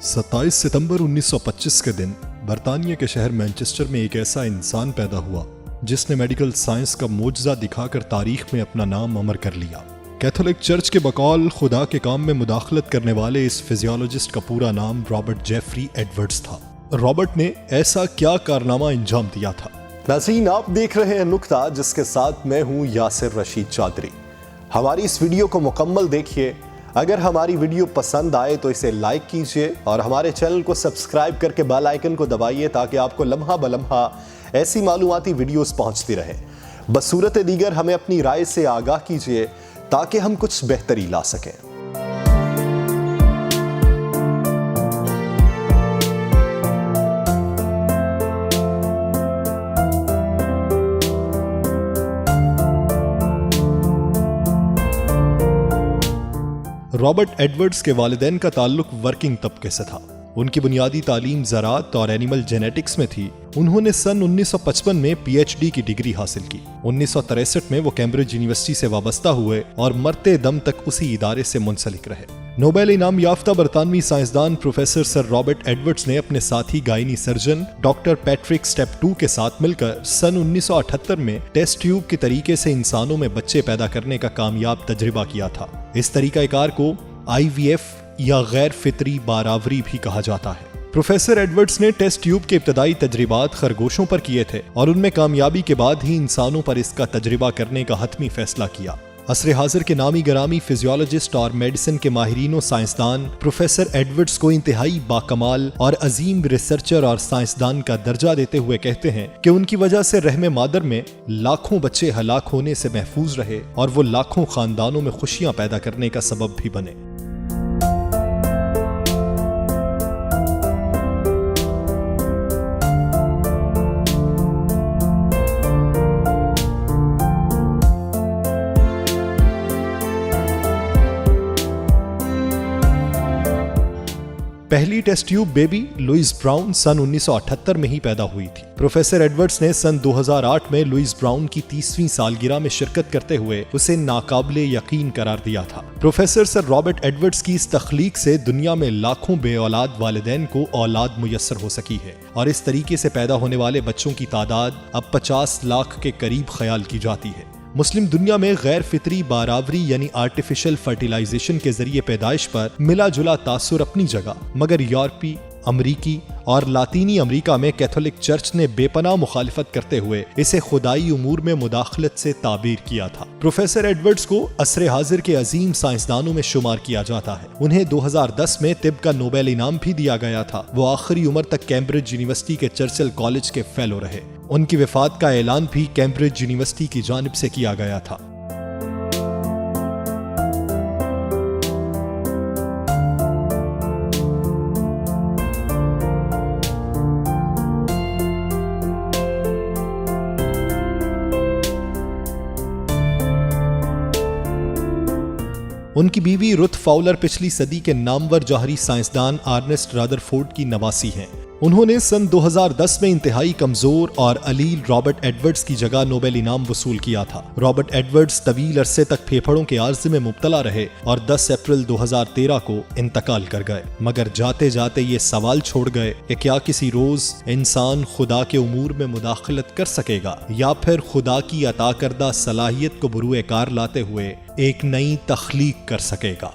27 सितंबर 1925 के दिन बरतानिया के शहर मैनचेस्टर में एक ऐसा इंसान पैदा हुआ जिसने मेडिकल साइंस का मोजज़ा दिखाकर तारीख में अपना नाम अमर कर लिया। कैथोलिक चर्च के बकौल खुदा के काम में मुदाखलत करने वाले इस फिजियोलॉजिस्ट का पूरा नाम रॉबर्ट जेफरी एडवर्ड्स था। रॉबर्ट ने ऐसा क्या कारनामा अंजाम दिया था? नाज़रीन, आप देख रहे हैं नुक्ता, जिसके साथ मैं हूं यासिर रशीद चौधरी। हमारी इस वीडियो को मुकम्मल देखिए। अगर हमारी वीडियो पसंद आए तो इसे लाइक कीजिए और हमारे चैनल को सब्सक्राइब करके बेल आइकन को दबाइए ताकि आपको लम्हा बलम्हा ऐसी मालूमाती वीडियोस पहुंचती रहे। बसूरत दीगर हमें अपनी राय से आगाह कीजिए ताकि हम कुछ बेहतरी ला सकें। रॉबर्ट एडवर्ड्स के वालिदैन का ताल्लुक वर्किंग तबके से था। उनकी बुनियादी तालीम ज़राअत और एनिमल जेनेटिक्स में थी। उन्होंने सन 1955 में पीएचडी की डिग्री हासिल की। 1963 में वो कैम्ब्रिज यूनिवर्सिटी से वाबस्ता हुए और मरते दम तक उसी इदारे से मुंसलिक रहे। नोबेल इनाम याफ्ता बरतानवी साइंसदान प्रोफेसर सर रॉबर्ट एडवर्ड्स ने अपने साथी gynae surgeon doctor Patrick Steptoe के साथ मिलकर सन 1978 में टेस्ट ट्यूब के तरीके से इंसानों में बच्चे पैदा करने का कामयाब तजुर्बा किया था। इस तरीकाकार को IVF या गैर फितरी बारावरी भी कहा जाता है। प्रोफेसर एडवर्ड्स ने टेस्ट ट्यूब के इब्तदाई तजरिबात खरगोशों पर किए थे और उनमें कामयाबी के बाद ही इंसानों पर इसका तजरिबा करने का हतमी फैसला किया। असरे हाजिर के नामी गरामी फिजियोलॉजिस्ट और मेडिसिन के माहिरीन और साइंसदान प्रोफेसर एडवर्ड्स को इंतहाई बाकमाल और अजीम रिसर्चर और साइंसदान का दर्जा देते हुए कहते हैं कि उनकी वजह से रहमे मादर में लाखों बच्चे हलाक होने से महफूज रहे और वो लाखों खानदानों में खुशियां पैदा करने का सबब भी बने। पहली test tube baby Louise Brown सन 1978 में ही पैदा हुई थी। प्रोफेसर एडवर्ड्स ने सन 2008 में लुइस ब्राउन की 30वीं सालगिरह में शिरकत करते हुए उसे नाकाबिले यकीन करार दिया था। प्रोफेसर सर रॉबर्ट एडवर्ड्स की इस तख्लीक से दुनिया में लाखों बे औलाद वालिदैन को औलाद मुयस्सर हो सकी है और इस तरीके से पैदा होने वाले बच्चों की तादाद अब 50 लाख के करीब ख्याल की जाती है। मुस्लिम दुनिया में गैर फितरी बारावरी यानी आर्टिफिशियल फर्टिलाइजेशन के जरिए पैदाइश पर मिला जुला तासुर अपनी जगह, मगर यूरोपी, अमरीकी और लातीनी अमरीका में कैथोलिक चर्च ने बेपनाह मुखालिफत करते हुए इसे खुदाई उमूर में मुदाखलत से ताबीर किया था। प्रोफेसर एडवर्ड्स को असरे हाजिर के अजीम साइंसदानों में शुमार किया जाता है। उन्हें 2010 में तिब का नोबेल इनाम भी दिया गया था। वो आखिरी उम्र तक कैम्ब्रिज यूनिवर्सिटी के चर्चिल कॉलेज के फेलो रहे। उनकी वफात का ऐलान भी कैम्ब्रिज यूनिवर्सिटी की जानिब से किया गया था। उनकी बीवी रुथ फाउलर पिछली सदी के नामवर जौहरी साइंसदान अर्नेस्ट रदरफोर्ड की नवासी हैं। उन्होंने सन 2010 में इंतहाई कमजोर और अलील रॉबर्ट एडवर्ड्स की जगह नोबेल इनाम वसूल किया था। रॉबर्ट एडवर्ड्स तवील अरसे तक फेफड़ों के आर्जे में मुब्तला रहे और 10 अप्रैल 2013 को इंतकाल कर गए, मगर जाते जाते ये सवाल छोड़ गए कि क्या किसी रोज इंसान खुदा के उमूर में मुदाखलत कर सकेगा या फिर खुदा की अता करदा सलाहियत को बुरुए कार लाते हुए एक नई तख्लीक कर सकेगा।